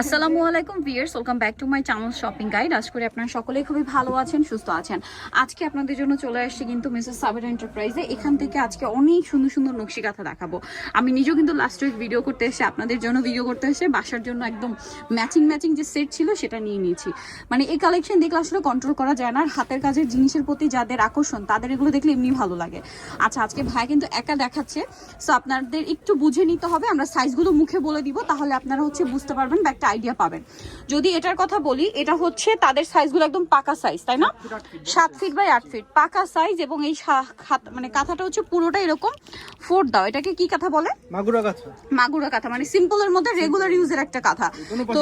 আসসালামু আলাইকুম viewers, welcome back to my channel shopping guide. আশা করি আপনারা সকলেই খুবই ভালো আছেন, সুস্থ আছেন। আজকে আপনাদের জন্য চলে আসছি কিন্তু মিসেস সাবিরা এন্টারপ্রাইজে। এখান থেকে আজকে অনেক সুন্দর সুন্দর নকশি কাঁথা দেখাবো। আমি নিজেও কিন্তু লাস্ট উইক ভিডিও করতে এসে আপনাদের জন্য ভিডিও করতে এসে বাসার জন্য একদম ম্যাচিং যে সেট ছিল সেটা নিয়ে নিয়েছি। মানে এই কালেকশন দেখলে আসলে কন্ট্রোল করা যায় না। আর হাতের কাজের জিনিসের প্রতি যাদের আকর্ষণ তাদের এগুলো দেখলে এমনি ভালো লাগে। আচ্ছা, আজকে ভাই কিন্তু একা দেখাচ্ছে, সো আপনাদের একটু বুঝে নিতে হবে। আমরা সাইজগুলো মুখে বলে দিব, তাহলে আপনারা হচ্ছে বুঝতে পারবেন বা একটা আইডিয়া পাবেন। যদি এটার কথা বলি, এটা হচ্ছে তাদের সাইজগুলো একদম পাকা সাইজ, তাই না? 7 ফিট বাই 8 ফিট পাকা সাইজ। এবং এই মানে কাঁথাটা হচ্ছে পুরোটা এরকম ফোর দাও। এটাকে কি কাঁথা বলে? মাগুরা কাঁথা, মানে সিম্পলের মধ্যে রেগুলার ইউজের একটা কাঁথা। তো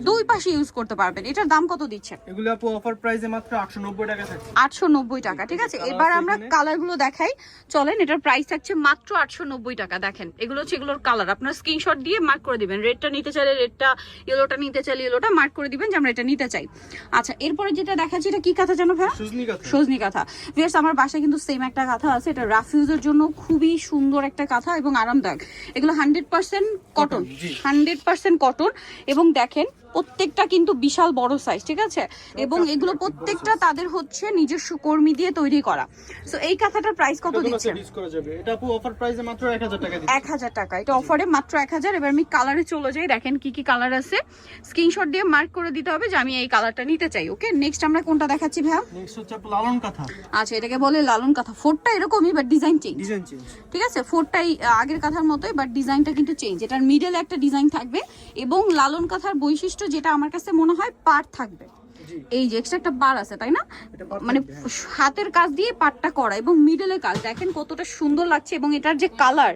দুই পাশে ইউজ করতে পারবেন। এটার দাম কত দিচ্ছেন? এগুলো আপু অফার প্রাইসে মাত্র 890 টাকা থাকছে। 890 টাকা, ঠিক আছে। এবার আমরা কালারগুলো দেখাই, চলেন। এটার প্রাইস থাকছে মাত্র 890 টাকা। দেখেন, এগুলো হচ্ছে এগুলোর কালার। আপনারা স্ক্রিনশট দিয়ে মার্ক করে দিবেন। রেডটা নিতে চাইলে রেডটা, ইয়েলোটা নিতে চাইলে ইয়েলোটা মার্ক করে দিবেন যে আমরা এটা নিতে চাই। আচ্ছা, এরপরে যেটা দেখাচ্ছি, এটা কি কাঁথা জানো ভাই? সজনি কাঁথা। ভিউয়ার্স, আমার বাসায় কিন্তু সেম একটা কাঁথা আছে। এটা রাফ ইউজের জন্য খুবই সুন্দর একটা কাঁথা এবং আরামদায়ক। এগুলো 100% কটন, 100% কটন। এবং দেখেন প্রত্যেকটা কিন্তু বিশাল বড় সাইজ, ঠিক আছে। এবং এগুলো প্রত্যেকটা তাদের হচ্ছে নিজস্ব কর্মী দিয়ে তৈরি করা। সো এই কাঁথাটার প্রাইস কত দিচ্ছেন? এটা আপু অফার প্রাইসে মাত্র 1000 টাকা দিচ্ছি। 1000 টাকা, এটা অফারে মাত্র 1000। এবার আমি কালারে চলে যাই। দেখেন কি কি কালার আছে, স্ক্রিনশট দিয়ে মার্ক করে দিতে হবে যে আমি এই কালারটা নিতে চাই। ওকে, নেক্সট আমরা কোনটা দেখাচ্ছি ভাই? নেক্সট হচ্ছে আপু লালন কাঁথা। আচ্ছা, এটাকে বলে লালন কাঁথা। ফোরটা এরকমই বাট ডিজাইন চেঞ্জ, ঠিক আছে। ফোরটাই আগের কাঁথার মতোই বাট ডিজাইনটা কিন্তু চেঞ্জ। এটার মিডলে একটা ডিজাইন থাকবে এবং লালন কাঁথার বৈশিষ্ট্য যেটা আমার কাছে মনে হয় পাড় থাকবে। এই যে এক্সট্রা একটা পাড় আছে, তাই না? মানে হাতের কাজ দিয়ে পাড়টা করা এবং মিডলে কাজ। দেখেন কতটা সুন্দর লাগছে। এবং এটার যে কালার,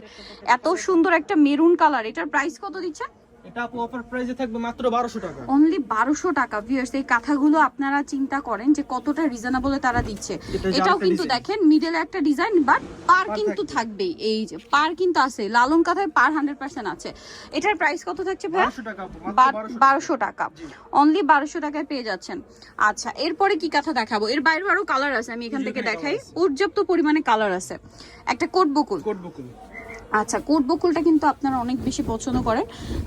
এত সুন্দর একটা মেরুন কালার। এটার প্রাইস কত দিচ্ছে? এটা আপু অফার প্রাইসে থাকবে মাত্র 1200 টাকা। অনলি 1200 টাকা। ভিউয়ার্স, এই কাঁথাগুলো আপনারা চিন্তা করেন যে কতটা রিজনেবলে তারা দিচ্ছে। এটাও কিন্তু দেখেন মিডলে একটা ডিজাইন বাট পার কিন্তু থাকবেই। এই যে পার কিন্তু আছে, লালন কাঁথায় পার 100% আছে। এটার প্রাইস কত থাকছে ভাই? 1200 টাকা। অনলি 1200 টাকায় পেয়ে যাচ্ছেন। আচ্ছা, এরপরে কি কাঁথা দেখাবো? এর বাইরেও আরো কালার আছে, আমি এখান থেকে দেখাই। পর্যাপ্ত পরিমাণে কালার আছে। একটা কোট বকুল। আচ্ছা, কোট বকুলটা কিন্তু আপনারা অনেক বেশি পছন্দ করেন।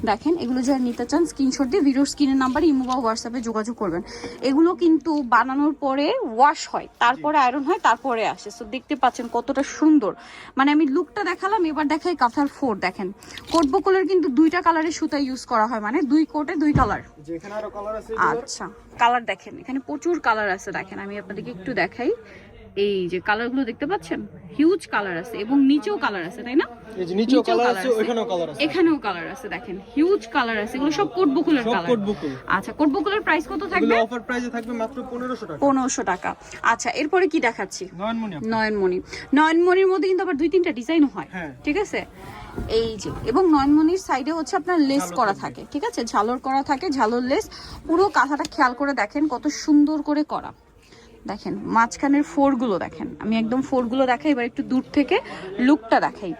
দেখেন, এগুলো যারা নিতে চান স্ক্রিনশট দিয়ে ভিডিওর স্ক্রিনের নাম্বারে ইমো বা হোয়াটসঅ্যাপে যোগাযোগ করবেন। এগুলো কিন্তু বানানোর পরে ওয়াশ হয়, তারপরে আয়রন হয়, তারপরে আসে। সো দেখতে পাচ্ছেন কতটা সুন্দর। মানে আমি লুকটা দেখালাম, এবার দেখাই কাঁথার ফোর। দেখেন, কোট বকুলের কিন্তু দুইটা কালারের সুতা ইউজ করা হয়, মানে দুই কোটে দুই কালার। আচ্ছা, কালার দেখেন, এখানে প্রচুর কালার আছে। দেখেন, আমি আপনাদেরকে একটু দেখাই। এই যে কালারগুলো দেখতে পাচ্ছেন, হিউজ কালার আছে এবং নিচেও কালার আছে, তাই না? এই যে নিচেও কালার আছে, ওখানেও কালার আছে, এখানেও কালার আছে। দেখেন, হিউজ কালার আছে। এগুলো সব কোট বকুলের কালার। আচ্ছা, কোট বকুলের প্রাইস কত থাকবে? এগুলো অফার প্রাইসে থাকবে মাত্র 1500 টাকা। 1500 টাকা। আচ্ছা, এরপরে কি দেখাচ্ছি? নয়নমণির মধ্যে কিন্তু আবার দুই তিনটা ডিজাইন হয়, ঠিক আছে। এই যে, এবং নয়নমণির সাইডে হচ্ছে আপনার লেস করা থাকে, ঠিক আছে, ঝালর করা থাকে, ঝালর লেস। পুরো কাঁথাটা খেয়াল করে দেখেন কত সুন্দর করে করা। দেখেন মাঝখানের ফোরগুলো দেখেন, আমি একদম ফোরগুলো দেখাই। এবার একটু দূর থেকে লুকটা দেখাই।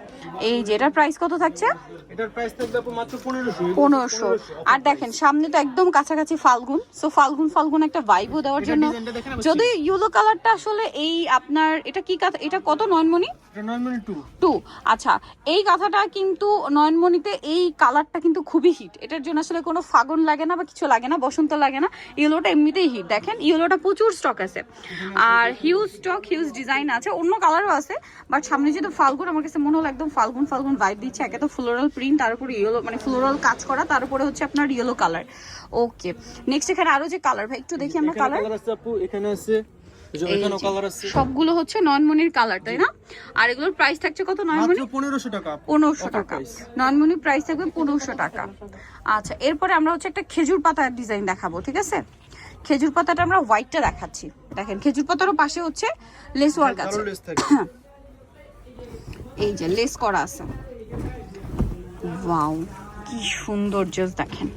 এই যে এটার প্রাইস কত থাকছে? এটার প্রাইস থাকবে আপু মাত্র 1500। আর দেখেন সামনে তো একদম কাছাকাছি ফাল্গুন। সো ফাল্গুন একটা ভাইবও দেওয়ার জন্য। যদি ইয়েলো কালারটা আসলে এই আপনার এটা কি কাঁথা? এটা কত? নয়নমণি 2। আচ্ছা, এই কাঁথাটা কিন্তু নয়নমণিতে এই কালারটা কিন্তু খুবই হিট। এটার জন্য আসলে কোনো ফাগুন লাগে না বা কিছু লাগে না, বসন্ত লাগে না। ইয়েলোটা এমনিতেই হিট। দেখেন, ইয়েলোটা প্রচুর স্টক আছে আর হিউজ স্টক, হিউজ ডিজাইন আছে। অন্য কালারও আছে বাট সামনে যেহেতু ফাল্গুন, আমার কাছে মনে হলো একদম ফাল্গুন ভাইব দিচ্ছে। একে তো ফ্লোরাল প্রিন্ট, তার উপরে ইয়েলো, মানে ফ্লোরাল কাজ করা, তার উপরে হচ্ছে আপনার ইয়েলো কালার। ওকে, নেক্সট এখানে আরো যে কালার, ভাই একটু দেখি আমরা কালার। এখানে আছে, এখানেও কালার আছে। সবগুলো হচ্ছে নয়নমণির কালার, তাই না? আর এগুলোর প্রাইস থাকছে কত? নয়নমণি 1500 টাকা। 1500 টাকা। নয়নমণির প্রাইস থাকবে 1500 টাকা। আচ্ছা, এরপরে আমরা হচ্ছে একটা খেজুর পাতার ডিজাইন দেখাবো, ঠিক আছে। খেজুর পাতাটা আমরা হোয়াইটটা দেখাচ্ছি। দেখেন, খেজুর পাতারও পাশে হচ্ছে লেস ওয়ার্ক আছে। এই যে লেস করা আছে। ওয়াও, কি সুন্দর। জাস্ট দেখেন,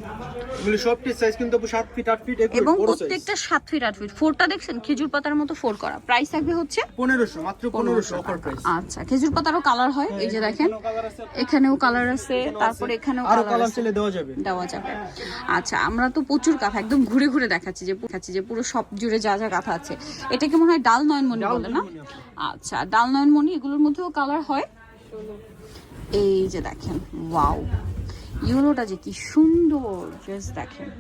এগুলো সবটি সাইজ কিন্তু 7 ফিট 8 ফিট এবং প্রত্যেকটা 7 ফিট 8 ফিট। ফোরটা দেখছেন খেজুর পাতার মতো ফোর করা। প্রাইস থাকবে হচ্ছে 1500, মাত্র 1500 অফার প্রাইস। আচ্ছা, খেজুর পাতারও কালার হয়। এই যে দেখেন, এখানেও কালার আছে, তারপরে এখানেও কালার চলে দেওয়া যাবে। আচ্ছা, আমরা তো প্রচুর কাঁথা একদম ঘুরে ঘুরে দেখাচ্ছি যে পুরো সব জুড়ে যা যা কাঁথা আছে। এটাকে মনে হয় ডাল নয়নমণি বলে না? আচ্ছা, ডাল নয়নমণি, এগুলোর মধ্যেও কালার হয়। এই যে দেখেন, ওয়াও, ইয়েলোটা যে কি সুন্দর, জাস্ট দেখেন।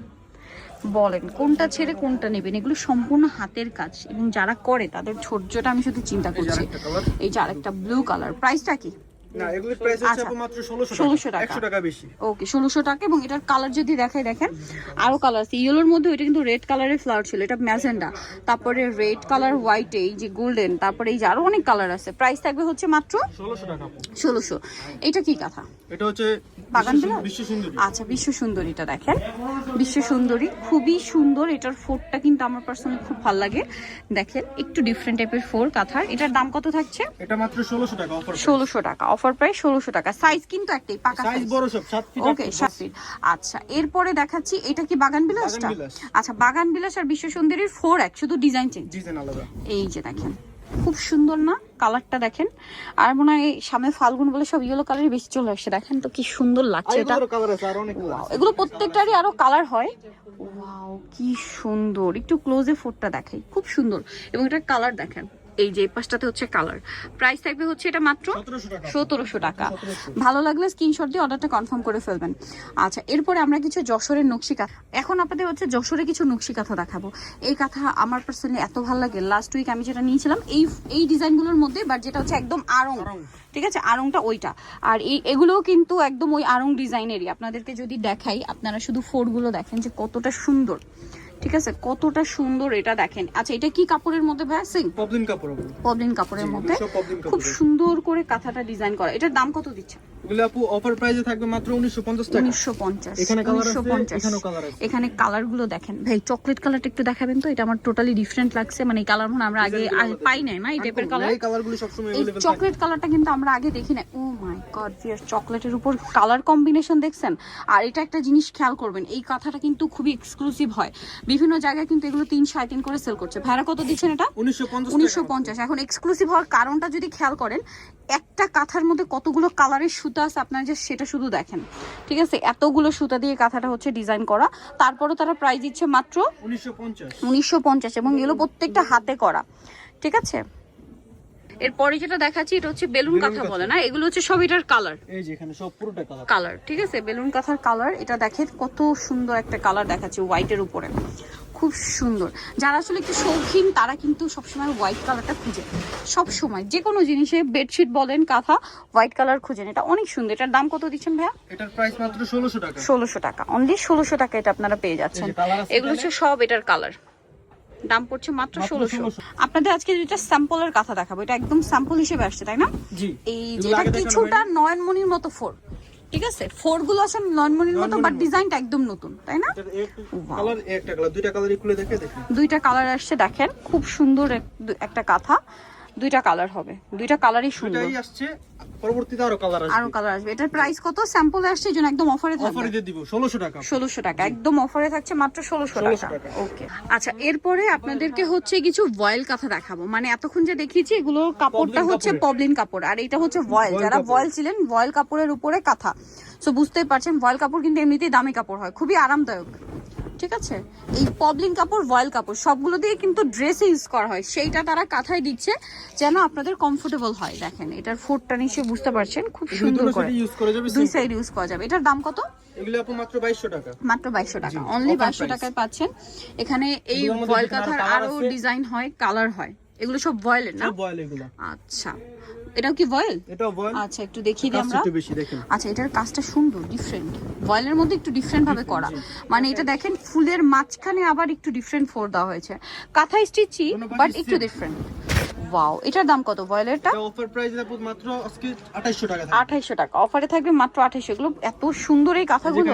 বলেন কোনটা ছেড়ে কোনটা নেবেন, এগুলো সম্পূর্ণ হাতের কাজ এবং যারা করে তাদের ধৈর্যটা আমি শুধু চিন্তা করছি। এই যে আরেকটা ব্লু কালার, প্রাইসটা কি? না, এগুলোর প্রাইস হচ্ছে আপু মাত্র 1600 টাকা, 100 টাকা বেশি। ওকে, 1600 টাকা। এবং এটার কালার যদি দেখাই, দেখেন আরো কালার আছে ইয়েলোর মধ্যে। ওইটা কিন্তু রেড কালারের ফ্লাওয়ার ছিল, এটা ম্যাজেন্ডা, তারপরে রেড কালার, হোয়াইট, এই যে গোল্ডেন, তারপরে এই যে আরো অনেক কালার আছে। প্রাইস থাকবে হচ্ছে মাত্র 1600 টাকা। 1600। এটা কি কাঁথা? এটা হচ্ছে বাগান বিলাস? বিশ্ব সুন্দরী। আচ্ছা, বিশ্ব সুন্দরীটা দেখেন, বিশ্ব সুন্দরী খুবই সুন্দর। এটার ফোরটা কিন্তু আমার পার্সোনালি খুব ভালো লাগে। দেখেন একটু ডিফারেন্ট টাইপের ফোর কাঁথার। এটার দাম কত থাকছে? এটা মাত্র 1600 টাকা অফার। 1600 টাকা অফার প্রাইস, 1600 টাকা। সাইজ কিন্তু একটাই, পাকা সাইজ বড় সব 7 ফিট। ওকে, 7 ফিট। আচ্ছা, এরপরে দেখাচ্ছি এটা কি বাগান বিলাসটা? বাগান বিলাস। আচ্ছা, বাগান বিলাস আর বিশ্ব সুন্দরীর 4 এক, শুধু ডিজাইন চেঞ্জ। ডিজাইন আলাদা। এই যে দেখেন খুব সুন্দর না কালারটা? দেখেন, আর মনে হয় সামনে ফাল্গুন বলে সব ইয়েলো কালারই বেশি চলে আসছে। দেখেন তো কি সুন্দর লাগছে এটা। এগুলোর কালার আছে আর অনেক কালার আছে। এগুলো প্রত্যেকটারই আরো কালার হয়। ওয়াও, কি সুন্দর। একটু ক্লোজে ফোরটা দেখাই, খুব সুন্দর। এবং এটার কালার দেখেন, এই যে এই পাশটাতে হচ্ছে কালার। প্রাইস থাকবে হচ্ছে এটা মাত্র 1700 টাকা। ভালো লাগলে স্ক্রিনশট দিয়ে অর্ডারটা কনফার্ম করে ফেলবেন। আচ্ছা, এরপরে আমরা কিছু যশোরের নকশি কাঁথা, এখন আপনাদের হচ্ছে যশোরে কিছু নকশি কাঁথা দেখাবো। এই কাঁথা আমার পার্সোনালি এত ভালো লাগে। লাস্ট উইক আমি যেটা নিয়েছিলাম এই ডিজাইনগুলোর মধ্যে, বাট যেটা হচ্ছে একদম আড়ং, ঠিক আছে, আড়ংটা ওইটা। আর এগুলোও কিন্তু একদম ওই আড়ং ডিজাইনেরই। আপনাদেরকে যদি দেখাই, আপনারা শুধু ফোরগুলো দেখেন যে কতটা সুন্দর, ঠিক আছে, কতটা সুন্দর এটা দেখেন। আচ্ছা, এটা কি কাপড়ের মধ্যে ভাই? পপলিন কাপড়। পপলিন কাপড়ের মধ্যে খুব কাপড়। সুন্দর করে কাঁথাটা ডিজাইন করা। এটার দাম কত দিচ্ছে? এগুলো আপু অফার প্রাইসে থাকবে মাত্র 1950 টাকা। 1950। এখানে কালার আছে, এখানেও কালার আছে। এখানে কালারগুলো দেখেন ভাই, চকলেট কালারটা একটু দেখাবেন তো। এটা আমার টোটালি ডিফারেন্ট লাগছে, মানে এই কালার মনে আমরা আগে পাই নাই না, এই টাইপের কালার। এই কালারগুলো সব সময় এই अवेलेबल থাকে। চকলেট কালারটা কিন্তু আমরা আগে দেখি না। ও মাই গড, ভিউয়ার্স, চকলেটের উপর কালার কম্বিনেশন দেখছেন? আর এটা একটা জিনিস খেয়াল করবেন, এই কাঁথাটা কিন্তু খুবই এক্সক্লুসিভ হয়। বিভিন্ন জায়গায় কিন্তু এগুলো 3-3.5 করে সেল করছে। ভাড়া কত দিচ্ছেন এটা? 1950। এখন এক্সক্লুসিভ হওয়ার কারণটা যদি খেয়াল করেন, একটা কাঁথার মধ্যে কতগুলো কালারের সুতা আছে আপনারা যে সেটা শুধু দেখেন, ঠিক আছে? এতগুলো সুতা দিয়ে কাঁথাটা হচ্ছে ডিজাইন করা। তারপরও তারা প্রাইস দিচ্ছে মাত্র 1950 এবং এগুলো প্রত্যেকটা হাতে করা, ঠিক আছে? এরপরে যেটা দেখাচ্ছি এটা হচ্ছে বেলুন কাঁথা বলে না, এগুলো হচ্ছে সব এটার কালার। এই যে এখানে সব পুরোটা কালার, ঠিক আছে, বেলুন কাঁথার কালার। এটা দেখেন কত সুন্দর একটা কালার দেখাচ্ছে হোয়াইটের উপরে, খুব সুন্দর। যারা আসলে একটু শৌখিন তারা কিন্তু সবসময় হোয়াইট কালারটা খুঁজে, সব সময় যে কোনো জিনিসে, বেডশিট বলেন, কাঁথা, হোয়াইট কালার খুঁজেন। এটা অনেক সুন্দর। এটার দাম কত দিচ্ছেন ভাইয়া? এটার প্রাইস মাত্র 1600 টাকা। 1600 টাকা, অনলি 1600 টাকা এটা আপনারা পেয়ে যাচ্ছেন। এগুলো হচ্ছে সব এটার কালার, দাম পড়ছে মাত্র 1600। আপনাদের আজকে যেটা স্যাম্পলের কথা দেখাবো, এটা একদম স্যাম্পল হিসেবে আসছে, তাই না? জি। এই যেটা কিছুটা নয়নমণির মতো ফোর, ঠিক আছে, ফোর গুলো আছে নয়নমণির মতো, বাট ডিজাইনটা একদম নতুন, তাই না? কালার একটা কালার, দুইটা কালারই খুলে দেখেন। দুইটা কালার আসছে, দেখেন খুব সুন্দর একটা কাঁথা। দুইটা কালার হবে, দুইটা কালারই সুন্দর। এটাই আসছে, পরবর্তীতে আরো কালার আসবে। আরো কালার আসবে। এটার প্রাইস কত? স্যাম্পলে আসছে এই জন্য একদম অফারে থাকবে। অফারে দিয়ে দিব 1600 টাকা। 1600 টাকা একদম অফারে থাকছে, মাত্র 1600 টাকা। ওকে, আচ্ছা, এরপরে আপনাদেরকে হচ্ছে কিছু ভয়েল কাঁথা দেখাবো। মানে এতক্ষণ যে দেখিয়েছি এগুলোর কাপড়টা হচ্ছে পবলিন কাপড়, আর এটা হচ্ছে ভয়েল। যারা ভয়েল ছিলেন, ভয়েল কাপড়ের উপরে কাঁথা, সো বুঝতেই পারছেন ভয়েল কাপড় কিন্তু এমনিতেই দামি কাপড় হয়, খুবই আরামদায়ক, ঠিক আছে? এই পবলিন কাপড়, ভয়েল কাপড় সবগুলো দিয়ে কিন্তু ড্রেসে ইউজ করা হয়, সেইটা তারা কাঁথায় দিচ্ছে যেন আপনাদের কমফোর্টেবল হয়। দেখেন এটার ফোরটা নিশ্চয়ই বুঝতে পারছেন, খুব সুন্দর করে ইউজ করা যাবে, দুই সাইড ইউজ করা যাবে। এটার দাম কত? এগুলো আপু মাত্র 2200 টাকা। মাত্র 2200 টাকা, অনলি 2200 টাকায় পাচ্ছেন। এখানে এই ভয়েল কাঁথার আরো ডিজাইন হয়, কালার হয়। এগুলো সব ভয়েলের না? সব ভয়েল এগুলো। আচ্ছা, এটাও কি ভয়েল? এটাও ভয়েল। আচ্ছা, একটু দেখিয়ে দিই আমরা। একটু বেশি দেখেন। আচ্ছা, এটার কাজটা সুন্দর, ডিফারেন্ট, ভয়েলের মধ্যে একটু ডিফারেন্ট ভাবে করা। মানে এটা দেখেন ফুলের মাঝখানে আবার একটু ডিফারেন্ট ফোর দেওয়া হয়েছে। কাঁথা স্টিচই, বাট একটু ডিফারেন্ট। ওয়াও, এটার দাম কত ভয়েলেরটা? এটা অফার প্রাইস আপু মাত্র আজকে 2800 টাকা। 2800 টাকা অফারে থাকবে, মাত্র 2800। এগুলো এত সুন্দর এই কাঁথাগুলো,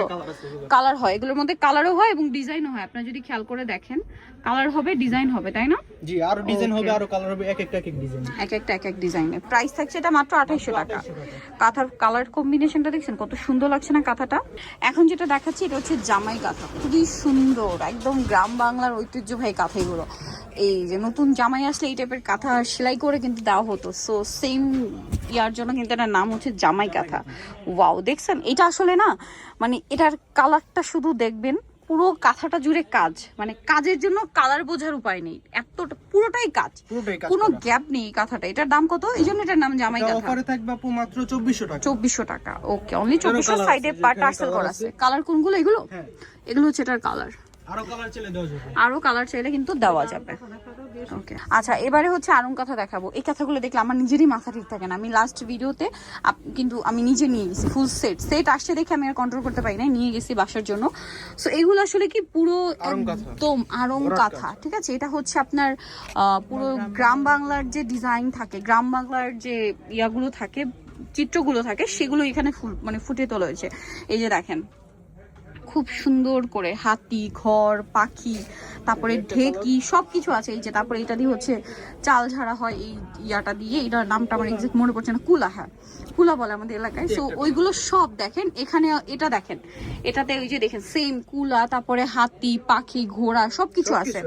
কালার হয়, এগুলোর মধ্যে কালারও হয় এবং ডিজাইনও হয়। আপনারা যদি খেয়াল করে দেখেন, কালার হবে, ডিজাইন হবে, তাই না? জি, আরো ডিজাইন হবে, আরো কালার হবে, এক এক ডিজাইন, এক এক ডিজাইনের প্রাইস থাকছে এটা মাত্র 2800 টাকা। কাঁথার কালার কম্বিনেশনটা দেখছেন কত সুন্দর লাগছে না কাঁথাটা? এখন যেটা দেখাচ্ছি এটা হচ্ছে জামাই কাঁথা, খুবই সুন্দর, একদম গ্রাম বাংলার ঐতিহ্যবাহী কাঁথা এগুলো। এই যে নতুন জামাই আসলে এই টাইপের কাঁথা সেলাই করে কিন্তু দেওয়া হতো, সো সেম ইয়ার জন্য কিন্তু এটার নাম হচ্ছে জামাই কাঁথা। ওয়াও, দেখছেন এটা আসলে না, মানে এটার কালারটা শুধু দেখবেন, পুরো কাঁথাটা জুড়ে কাজ, মানে কাজের জন্য কালার বোঝার উপায় নেই, এতটা পুরোটাই কাজ, কোনো গ্যাপ নেই এই কাঁথাটা। এটার দাম কত? এই জন্য এটার নাম জামাই কাঁথা। অফারে থাকবে আপু মাত্র 2400 টাকা। 2400 টাকা, ওকে, অনলি 2400। সাইডে টার্সেল করা আছে। কালার কোনগুলো এগুলো? এগুলো হচ্ছে এটার কালার। আরো কালার চাইলে দেওয়া যাবে, আরো কালার চাইলে কিন্তু দেওয়া যাবে। ওকে, আচ্ছা এবারে হচ্ছে আরং কাঁথা দেখাবো। এই কাঁথাগুলো দেখলে আমার নিজেরই মাথা ঠিক থাকে না। আমি লাস্ট ভিডিওতে কিন্তু আমি নিজে নিয়ে গেছি ফুল সেট আসছে দেখে আমি আর কন্ট্রোল করতে পারি না, নিয়ে গেছি বাসার জন্য। সো এগুলো আসলে কি পুরো একদম আরং কাঁথা, ঠিক আছে? এটা হচ্ছে আপনার পুরো গ্রাম বাংলার যে ডিজাইন থাকে, গ্রাম বাংলার যে ইয়াগুলো থাকে, চিত্রগুলো থাকে, সেগুলো এখানে ফুটিয়ে তোলা হয়েছে। এই যে দেখেন খুব সুন্দর করে হাতি, ঘর, পাখি, তারপরে ঢেকি সবকিছু আছে। এই যে তারপরে এটা দিয়ে হচ্ছে চাল ঝাড়া হয়, এই ইয়াটা দিয়ে, এটার নামটা আমার এক্সাক্ট মনে পড়ছে না, কুলা, হ্যাঁ কুলা বলে আমাদের এলাকায়। সো ওইগুলো সব দেখেন এখানে, এটা দেখেন, এটাতে ওই যে দেখেন সেম কুলা, তারপরে হাতি, পাখি, ঘোড়া সবকিছু আছে,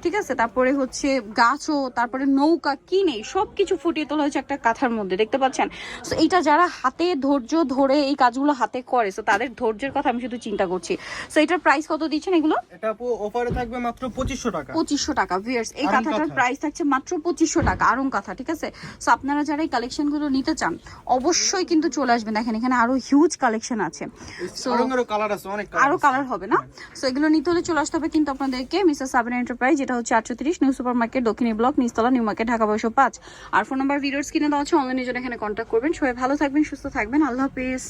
ঠিক আছে? তারপরে হচ্ছে গাছও, তারপরে নৌকা, কি নেই সবকিছু ফুটিয়ে তোলা হয়েছে একটা কাঁথার মধ্যে, দেখতে পাচ্ছেন? সো এইটা যারা হাতে ধৈর্য ধরে এই কাজগুলো হাতে করে, সো তাদের ধৈর্যের কথা আমি শুধু চিন্তা করছি। সো এটার প্রাইস কত দিচ্ছেন এগুলো? এটা আপু অফারে থাকবে মাত্র 2500 টাকা। 2500 টাকা ভিউয়ার্স, এই কাঁথাটার প্রাইস থাকছে মাত্র 2500 টাকা, আরং কাঁথা, ঠিক আছে? সো আপনারা যারা এই কালেকশনগুলো নিতে চান অবশ্যই কিন্তু চলে আসবেন। দেখেন এখানে আরো হিউজ কালেকশন আছে। সো আরো কালার আছে, অনেক আরো কালার হবে না? সো এগুলো নিতে হলে চলে আসতে হবে কিন্তু আপনাদেরকে মিসেস সাবিনা এন্টারপ্রাইজ, যেটা হচ্ছে 830 নিউ সুপার মার্কেট, দক্ষিণী ব্লক, নিচতলা, নিউ মার্কেট, ঢাকা 1205। আর ফোন নাম্বার ভিডিওর স্ক্রিনে দেওয়া আছে, অনলাইনে জন্য এখানে কন্ট্যাক্ট করবেন। সবাই ভালো থাকবেন, সুস্থ থাকবেন, আল্লাহ হাফেজ।